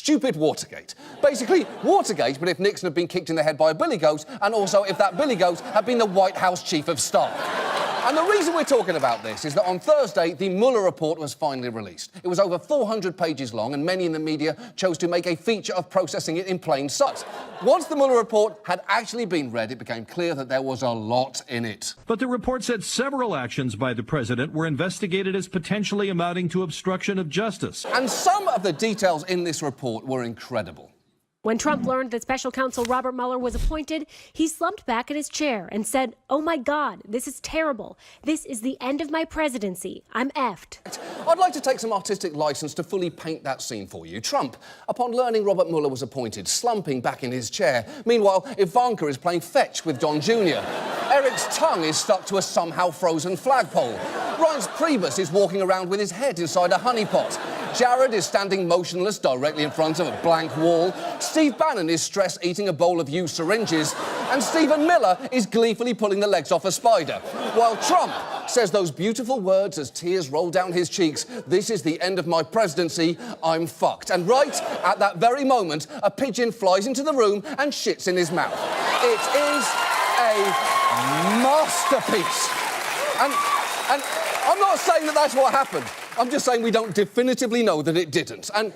Stupid Watergate. Basically, Watergate, but if Nixon had been kicked in the head by a billy goat, and also if that billy goat had been the White House Chief of Staff. And the reason we're talking about this is that on Thursday, the Mueller report was finally released. It was over 400 pages long, and many in the media chose to make a feature of processing it in plain sight. Once the Mueller report had actually been read, it became clear that there was a lot in it. But the report said several actions by the president were investigated as potentially amounting to obstruction of justice. And some of the details in this report were incredible. When Trump learned that special counsel Robert Mueller was appointed, he slumped back in his chair and said, "Oh my God, this is terrible. This is the end of my presidency. I'm effed." I'd like to take some artistic license to fully paint that scene for you. Trump, upon learning Robert Mueller was appointed, slumping back in his chair. Meanwhile, Ivanka is playing fetch with Don Jr. Eric's tongue is stuck to a somehow frozen flagpole. Reince Priebus is walking around with his head inside a honeypot. Jared is standing motionless directly in front of a blank wall. Steve Bannon is stress eating a bowl of used syringes. And Stephen Miller is gleefully pulling the legs off a spider. While Trump says those beautiful words as tears roll down his cheeks, "This is the end of my presidency, I'm fucked." And right at that very moment, a pigeon flies into the room and shits in his mouth. It is a masterpiece. And I'm not saying that that's what happened. I'm just saying we don't definitively know that it didn't. And